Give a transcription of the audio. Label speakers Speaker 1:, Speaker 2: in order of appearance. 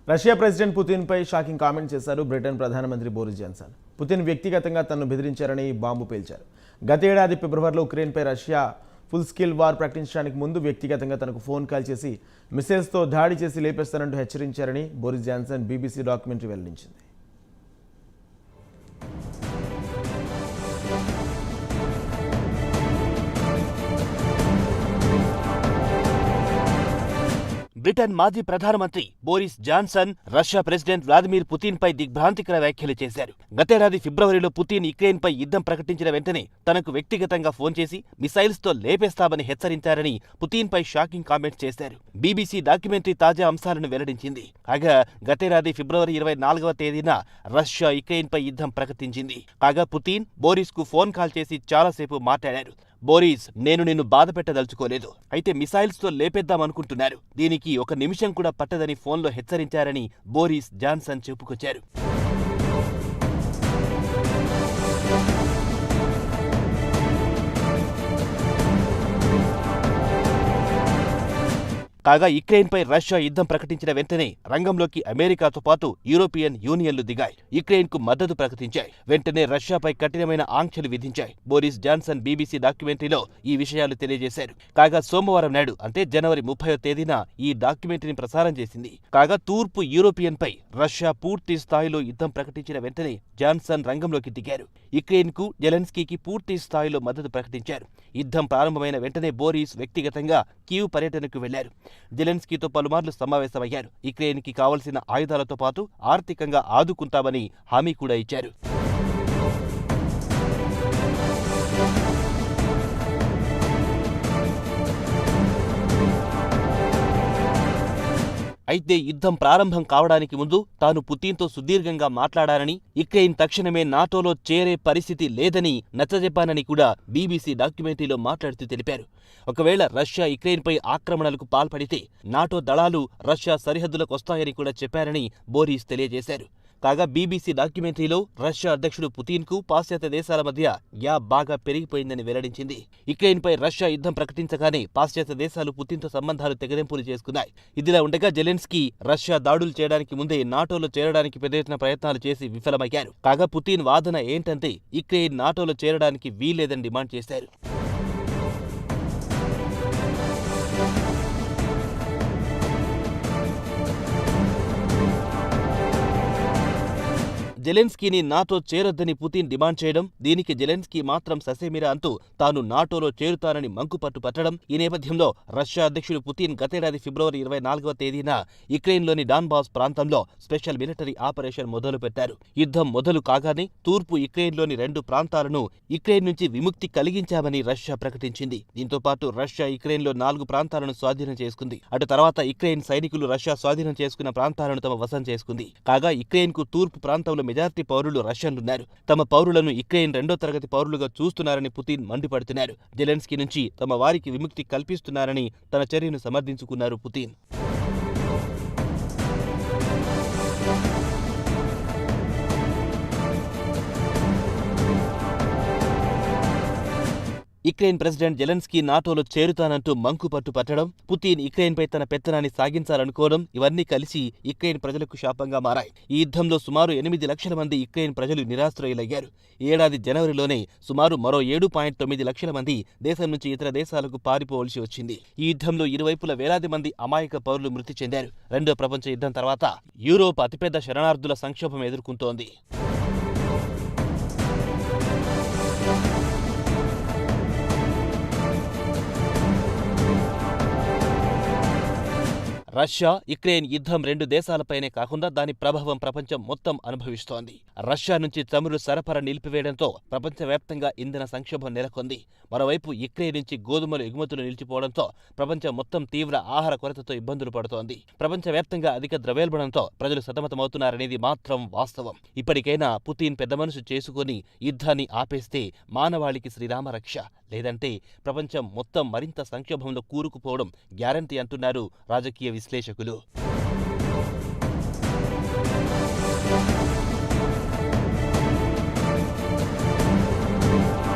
Speaker 1: Russia president పుతిన్పై shocking comment చేశారు Britain ప్రధానమంత్రి Boris Johnson. Putin వ్యక్తిగతంగా తనను బెదిరించారని బాంబు పేల్చారు. గత ఏడాది ఫిబ్రవరిలో ఉక్రెయిన్పై రష్యా ఫుల్ స్కేల్ వార్ ప్రకటించడానికి ముందు వ్యక్తిగతంగా తనకు ఫోన్ కాల్ చేసి మిసైల్స్తో దాడి చేసి లేపేస్తానంటూ హెచ్చరించారని బోరిస్ జాన్సన్ బీబీసీ డాక్యుమెంటరీ వెల్లడించింది.
Speaker 2: బ్రిటన్ మాజీ ప్రధానమంత్రి Boris Johnson Russia president Vladimir Putin పై దిగ్భ్రాంతికర వ్యాఖ్యలు చేశారు. గతేడాది ఫిబ్రవరిలో పుతిన్ యుక్రెయిన్ పై యుద్ధం ప్రకటించిన వెంటనే తనకు వ్యక్తిగతంగా ఫోన్ చేసి మిసైల్స్ తో లేపేస్తామని హెచ్చరించారని పుతిన్ పై షాకింగ్ కామెంట్స్ చేశారు. బీబీసీ డాక్యుమెంటరీ తాజా అంశాలను వెల్లడించింది. కాగా గతేడాది ఫిబ్రవరి 24వ తేదీన రష్యా యుక్రెయిన్ పై యుద్ధం ప్రకటించింది. కాగా పుతిన్ బోరిస్ కు ఫోన్ కాల్ చేసి చాలాసేపు మాట్లాడారు. బోరిస్, నేను నిన్ను బాధ పెట్టదలుచుకోలేదు, అయితే మిసైల్స్ తో లేపేద్దామనుకుంటున్నారు, దీనికి 1 నిమిషం కూడా పట్టదని ఫోన్లో హెచ్చరించారని బోరిస్ జాన్సన్ చెప్పుకొచ్చారు. కాగా యుక్రెయిన్పై రష్యా యుద్ధం ప్రకటించిన వెంటనే రంగంలోకి అమెరికాతో పాటు యూరోపియన్ యూనియన్లు దిగాయి. యుక్రెయిన్కు మద్దతు ప్రకటించాయి. వెంటనే రష్యాపై కఠినమైన ఆంక్షలు విధించాయి. బోరిస్ జాన్సన్ బీబీసీ డాక్యుమెంటరీలో ఈ విషయాలు తెలియజేశారు. కాగా సోమవారం నాడు అంటే జనవరి 30వ తేదీన ఈ డాక్యుమెంటరీని ప్రసారం చేసింది. కాగా తూర్పు యూరోపియన్పై రష్యా పూర్తి స్థాయిలో యుద్ధం ప్రకటించిన వెంటనే జాన్సన్ రంగంలోకి దిగారు. యుక్రెయిన్కు జెలెన్స్కీకి పూర్తి స్థాయిలో మద్దతు ప్రకటించారు. యుద్ధం ప్రారంభమైన వెంటనే బోరిస్ వ్యక్తిగతంగా కీవ్ పర్యటనకు వెళ్లారు. జెలెన్స్కీతో పలుమార్లు సమావేశమయ్యారు. యుక్రెయిన్కి కావలసిన ఆయుధాలతో పాటు ఆర్థికంగా ఆదుకుంటామని హామీ కూడా ఇచ్చారు. అయితే యుద్ధం ప్రారంభం కావడానికి ముందు తాను పుతిన్తో సుదీర్ఘంగా మాట్లాడానని, యుక్రెయిన్ తక్షణమే నాటోలో చేరే పరిస్థితి లేదని నచ్చజెప్పానని కూడా బీబీసీ డాక్యుమెంటరీలో మాట్లాడుతూ తెలిపారు. ఒకవేళ రష్యా యుక్రెయిన్పై ఆక్రమణలకు పాల్పడితే నాటో దళాలు రష్యా సరిహద్దులకు వస్తాయని కూడా చెప్పారని బోరిస్ తెలియజేశారు. కాగా బీబీసీ డాక్యుమెంటరీలో రష్యా అధ్యక్షుడు పుతిన్కు పాశ్చాత్య దేశాల మధ్య గ్యాప్ బాగా పెరిగిపోయిందని వెల్లడించింది. యుక్రెయిన్పై రష్యా యుద్ధం ప్రకటించగానే పాశ్చాత్య దేశాలు పుతిన్తో సంబంధాలు తెగదెంపులు చేసుకున్నాయి. ఇదిలా ఉండగా జెలెన్స్కీ రష్యా దాడులు చేయడానికి ముందే నాటోలో చేరడానికి పెద్ద ఎత్తున ప్రయత్నాలు చేసి విఫలమయ్యారు. కాగా పుతిన్ వాదన ఏంటంటే యుక్రెయిన్ నాటోలో చేరడానికి వీల్లేదని డిమాండ్ చేశారు. జెలెన్స్కీని నాటో చేరొద్దని పుతిన్ డిమాండ్ చేయడం, దీనికి జెలెన్స్కీ మాత్రం ససేమిరా అంటూ తాను నాటోలో చేరుతానని మంకుపట్టు పట్టడం, ఈ నేపథ్యంలో రష్యా అధ్యక్షుడు పుతిన్ గతేడాది ఫిబ్రవరి 24వ తేదీన యుక్రెయిన్లోని డాన్బాస్ ప్రాంతంలో స్పెషల్ మిలిటరీ ఆపరేషన్ మొదలుపెట్టారు. యుద్ధం మొదలు కాగానే తూర్పు యుక్రెయిన్లోని 2 ప్రాంతాలను యుక్రెయిన్ నుంచి విముక్తి కలిగించామని రష్యా ప్రకటించింది. దీంతో పాటు రష్యా యుక్రెయిన్లో 4 ప్రాంతాలను స్వాధీనం చేసుకుంది. అటు తర్వాత యుక్రెయిన్ సైనికులు రష్యా స్వాధీనం చేసుకున్న ప్రాంతాలను తమ వశం చేసుకుంది. కాగా యుక్రెయిన్కు తూర్పు ప్రాంతంలో మెజారిటీ పౌరులు రష్యన్లున్నారు. తమ పౌరులను యుక్రెయిన్ 2వ తరగతి పౌరులుగా చూస్తున్నారని పుతిన్ మండిపడుతున్నారు. జెలెన్స్కీ నుంచి తమ వారికి విముక్తి కల్పిస్తున్నారని తన చర్యను సమర్థించుకున్నారు పుతిన్. యుక్రెయిన్ ప్రెసిడెంట్ జెలెన్స్కీ నాటోలో చేరుతానంటూ మంకుపట్టు పట్టడం, పుతిన్ యుక్రెయిన్పై తన పెత్తనాన్ని సాగించాలనుకోవడం, ఇవన్నీ కలిసి యుక్రెయిన్ ప్రజలకు శాపంగా మారాయి. ఈ యుద్ధంలో సుమారు 8 లక్షల మంది యుక్రెయిన్ ప్రజలు నిరాశ్రయులయ్యారు. ఈ ఏడాది జనవరిలోనే సుమారు మరో 7.9 లక్షల మంది దేశం నుంచి ఇతర దేశాలకు పారిపోవలసి వచ్చింది. ఈ యుద్ధంలో ఇరువైపుల వేలాది మంది అమాయక పౌరులు మృతి చెందారు. 2వ ప్రపంచ యుద్ధం తర్వాత యూరోప్ అతిపెద్ద శరణార్థుల సంక్షోభం ఎదుర్కొంటోంది. రష్యా యుక్రెయిన్ యుద్ధం 2 దేశాలపైనే కాకుండా దాని ప్రభావం ప్రపంచం మొత్తం అనుభవిస్తోంది. రష్యా నుంచి చమురు సరఫరా నిలిపివేయడంతో ప్రపంచవ్యాప్తంగా ఇంధన సంక్షోభం నెలకొంది. మరోవైపు యుక్రెయిన్ నుంచి గోధుమల ఎగుమతులు నిలిచిపోవడంతో ప్రపంచం మొత్తం తీవ్ర ఆహార కొరతతో ఇబ్బందులు పడుతోంది. ప్రపంచవ్యాప్తంగా అధిక ద్రవ్యోల్బణంతో ప్రజలు సతమతమవుతున్నారనేది మాత్రం వాస్తవం. ఇప్పటికైనా పుతిన్ పెద్ద మనసు చేసుకుని యుద్ధాన్ని ఆపేస్తే మానవాళికి శ్రీరామ రక్ష, లేదంటే ప్రపంచం మొత్తం మరింత సంక్షోభంలో కూరుకుపోవడం గ్యారంటీ అంటున్నారు రాజకీయ విశ్లేషకులు.